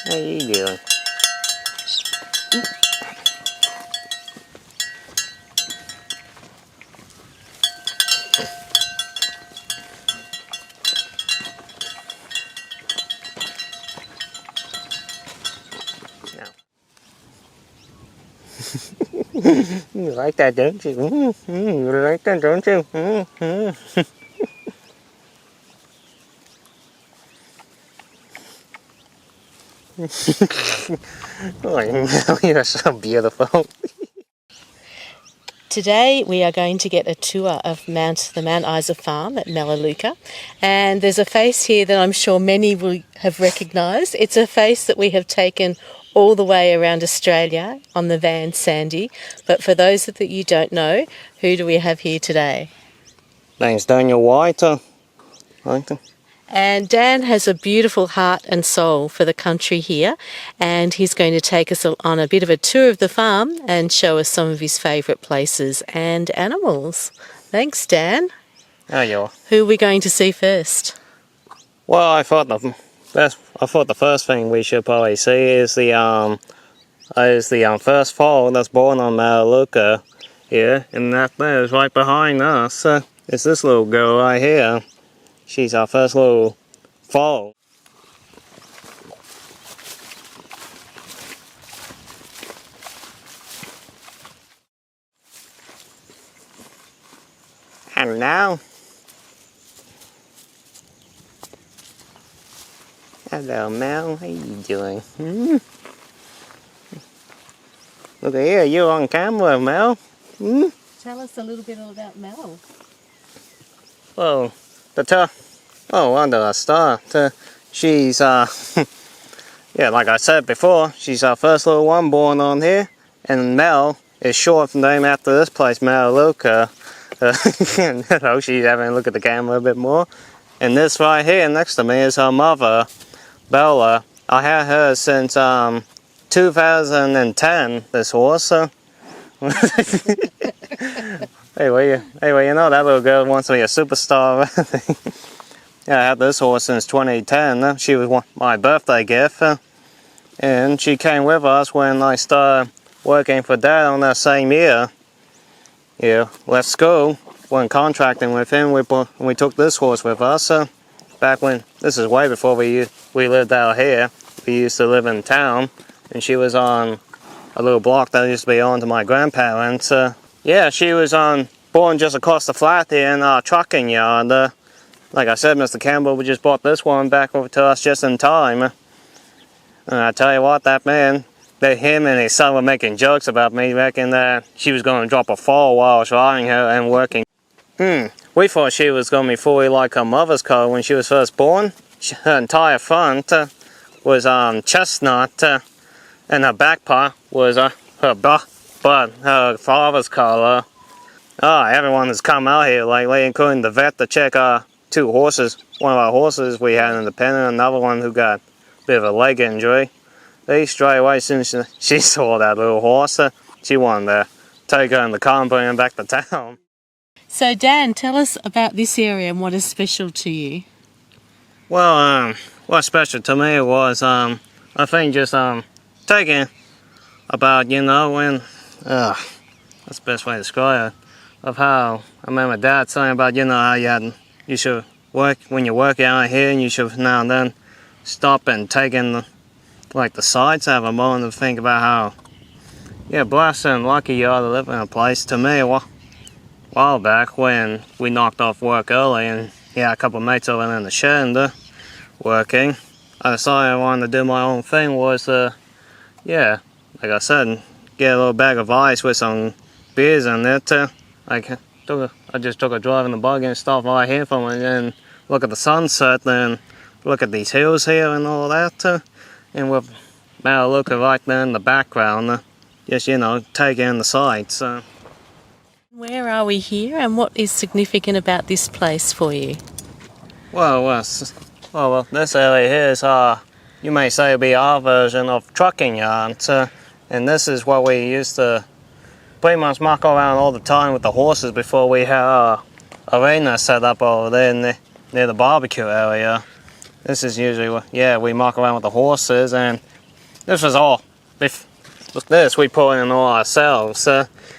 How you doing? You like that, don't you? You like that, don't you? Oh, you're so beautiful. Today we are going to get a tour of the Mount Isa farm at Melaleuca, and there's a face here that I'm sure many will have recognised. It's a face that we have taken all the way around Australia on the van Sandy, but for those that you don't know, who do we have here today? Name's Daniel White. And Dan has a beautiful heart and soul for the country here, and he's going to take us on a bit of a tour of the farm and show us some of his favourite places and animals. Thanks, Dan. Oh, you are. Who are we going to see first? Well, I thought the first thing we should probably see is the first foal that's born on Melaleuca here, and that there is right behind us. It's this little girl right here. She's our first little foal. Hello. Hello, Mel. How you doing? Look at here, you're on camera, Mel. Tell us a little bit about Mel. Well, under a start. She's yeah, like I said before, she's our first little one born on here, and Mel is short name after this place, Melaleuca. She's having a look at the camera a bit more. And this right here next to me is her mother, Bella. I had her since 2010. This horse. Anyway, you know that little girl wants to be a superstar. Yeah, I had this horse since 2010. She was my birthday gift, and she came with us when I started working for Dad on that same year. Yeah, left school, went contracting with him. We took this horse with us. Back when, this is way before we lived out here. We used to live in town, and she was on a little block that used to be owned to my grandparents. Yeah, she was born just across the flat here in our trucking yard. Like I said, Mr. Campbell, we just brought this one back over to us just in time. And I tell you what, that man, him and his son were making jokes about me, reckon that she was going to drop a fall while I was riding her and working. We thought she was going to be fully like her mother's color when she was first born. Her entire front was chestnut, and her back part was her butt, her father's color. Everyone has come out here lately, including the vet, to check our two horses. One of our horses we had independent, another one who got a bit of a leg injury. They straight away, as soon as she saw that little horse, she wanted to take her in the car and bring her back to town. So Dan, tell us about this area and what is special to you. Well, what's special to me was, I think just taking about, you know, when, that's the best way to describe it, of how I remember Dad saying about, you know, how you should work, when you work out here, and you should now and then stop and take in the sights, have a moment to think about how, yeah, blessed and lucky you are to live in a place. To me, a while back when we knocked off work early and a couple of mates over in the shed working, I decided I wanted to do my own thing was, like I said, get a little bag of ice with some beers in it. I just took a drive in the buggy and stopped right here from it and look at the sunset and look at these hills here and all that. And with Melaleuca right there in the background, just, you know, taking in the sights. Where are we here, and what is significant about this place for you? Well, this area here is you may say it'd be our version of trucking yards, and this is what we used to pretty much muck around all the time with the horses before we had our arena set up over there near the barbecue area. This is usually, we muck around with the horses, and this was all, this we put in all ourselves,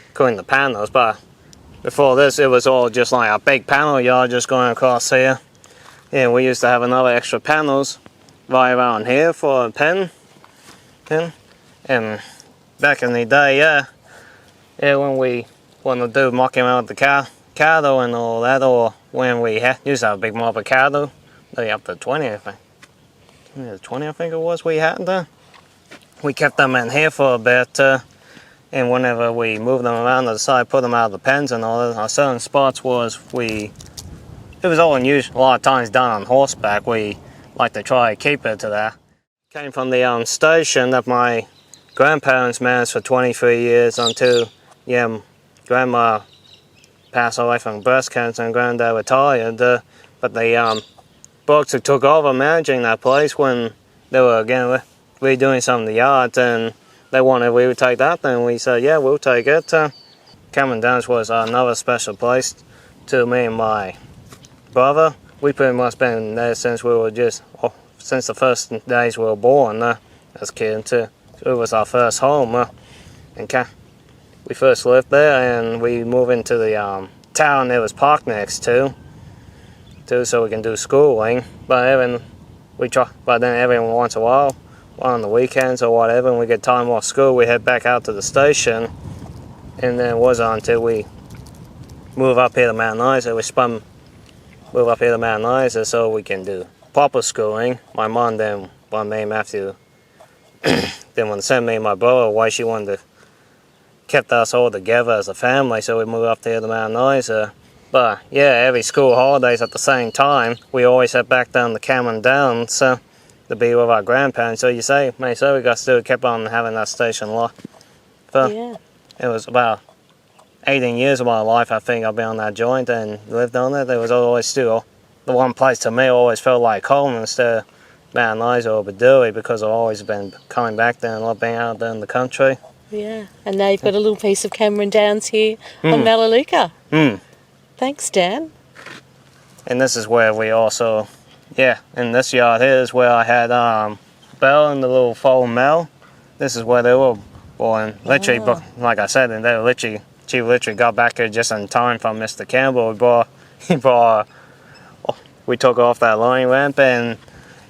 including the panels, but before this it was all just like a big panel yard just going across here. And we used to have another extra panels right around here for a pen. And back in the day, when we wanted to do mucking around with the cattle and all that, or when we used to have a big mob of cattle, maybe up to 20 I think. 20 I think it was we had there. We kept them in here for a bit, and whenever we moved them around to the side, put them out of the pens and all that, our certain spots it was all unusual, a lot of times done on horseback. We like to try to keep it to that. Came from the station that my grandparents managed for 23 years until, Grandma passed away from breast cancer and Granddad retired. But the Boggs who took over managing that place when they were again redoing some of the yards, and they wanted we would take that, and we said, yeah, we'll take it. Cameron Downs was another special place to me and my brother. We pretty much been there since we were since the first days we were born as kids. It was our first home, and we first lived there, and we moved into the town there was park next to, so we can do schooling. But then every once in a while, on the weekends or whatever, when we get time off school, we head back out to the station, and then it was until we move up here to Melaleuca. We move up here to Melaleuca so we can do proper schooling. My mom then one name after then when sent me and my brother away, she wanted to kept us all together as a family, so we moved up here to Melaleuca. But yeah, every school holidays at the same time, we always head back down to Cameron Downs to be with our grandparents. So we kept on having that station locked. Yeah. It was about 18 years of my life, I think, I've been on that joint and lived on it. There was always still the one place to me always felt like home instead of Melaleuca or 𝑽𝒏𝒕𝒆𝒗𝒊𝒆𝒃, because I always been coming back there and love being out there in the country. Yeah, and now you've got a little piece of Cameron Downs here on Melaleuca. Thanks, Dan. And this is where we also, in this yard here is where I had Belle and the little foal Mel. This is where they were born. Literally, like I said, and she literally got back here just in time from Mr. Campbell. We took off that line ramp, and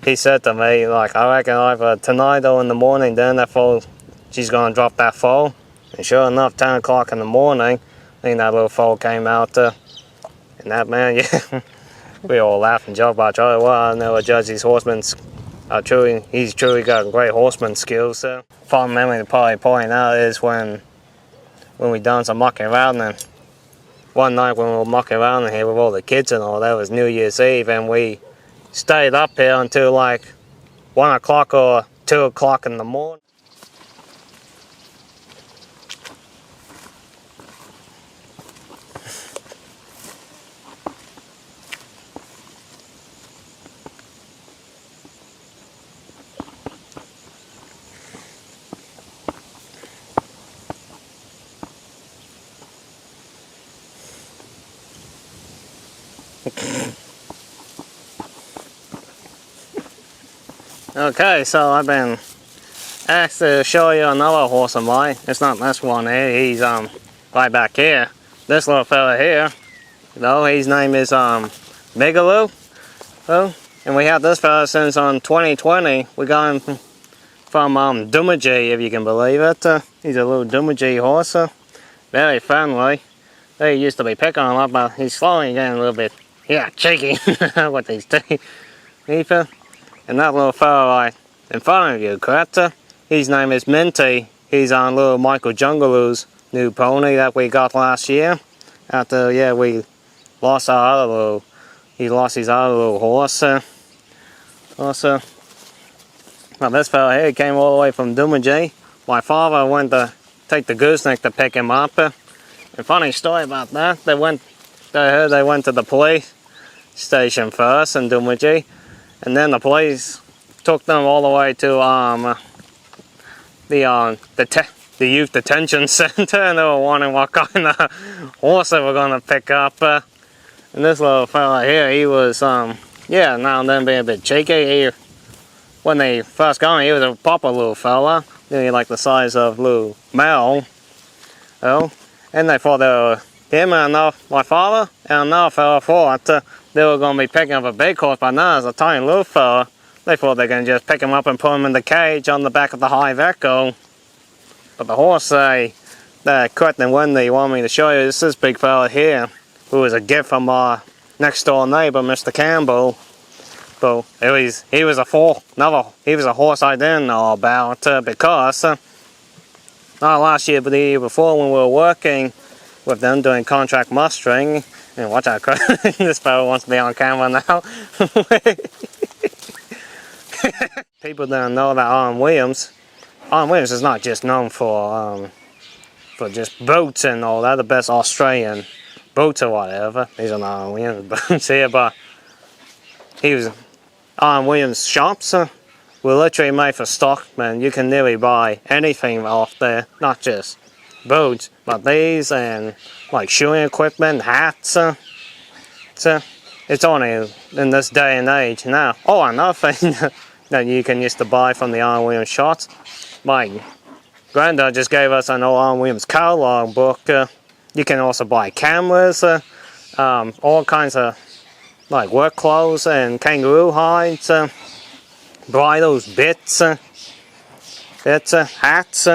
he said to me, like, I reckon either tonight or in the morning, then that foal, she's going to drop that foal. And sure enough, 10 o'clock in the morning, I think that little foal came out. And that man, we all laughed and joked about each other. Well, I never judge these horsemen. He's truly got great horseman skills. Fun memory to probably point out is when we done some mucking around, and one night when we were mucking around in here with all the kids and all, that was New Year's Eve, and we stayed up here until like 1 o'clock or 2 o'clock in the morning. Okay, so I've been asked to show you another horse of mine. It's not this one here, he's right back here. This little fella here, his name is Megalo. And we had this fella since 2020. We got him from 𝒂𝒏𝒅𝒚, if you can believe it. He's a little 𝒂𝒏𝒅𝒚 horse. Very friendly. They used to be picking him up, but he's slowly getting a little bit, cheeky with these teeth. And that little fellow right in front of you, correct? His name is Minty. He's on little Michael Jungaloo's new pony that we got last year. After, we lost he lost his other little horse. Also, now this fellow here came all the way from 𝒂𝒏𝒅𝒚. My father went to take the gooseneck to pick him up. And funny story about that, they went to the police station first in 𝒂𝒏𝒅𝒚. And then the police took them all the way to the youth detention center, and they were wondering what kind of horse they were going to pick up. And this little fella here, he was now and then being a bit cheeky. when they first got him, he was a proper little fella, nearly like the size of little Mel. Oh, and they thought they were him and my father and another fella thought they were going to be picking up a big horse, but no, it's a tiny little fella. They thought they were going to just pick him up and put him in the cage on the back of the 𝑰𝒏𝒕𝒆𝒄𝒄. But the horse cut and Wendy wanted me to show you this big fella here, who was a gift from our next door neighbor, Mr. Campbell. So he was a horse I didn't know about because not last year but the year before when we were working with them doing contract mustering. And watch out, this fellow wants to be on camera now. People don't know that Arlen Williams is not just known for just boats and all that, the best Australian boats or whatever. These are not Arlen Williams boats here, but Arlen Williams shops were literally made for stockmen. You can nearly buy anything off there, not just boats, but these and like shoeing equipment, hats. It's only in this day and age now. Oh, another thing that you can used to buy from the Arlen Williams shops. My granddad just gave us an old Arlen Williams catalog book. You can also buy cameras, all kinds of like work clothes and kangaroo hides, bridles, bits, hats,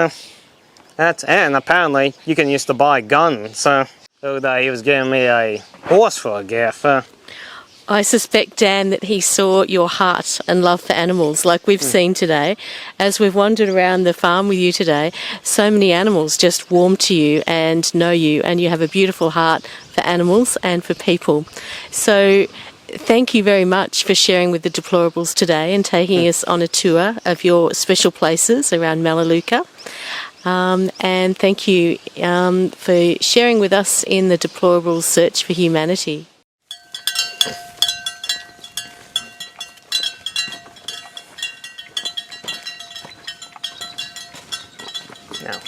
and apparently you can used to buy guns. So that he was giving me a horse for a gift. I suspect, Dan, that he saw your heart and love for animals like we've seen today. As we've wandered around the farm with you today, so many animals just warm to you and know you, and you have a beautiful heart for animals and for people. So thank you very much for sharing with the Deplorables today and taking us on a tour of your special places around Melaleuca. And thank you for sharing with us in the Deplorables Search for Humanity. Now,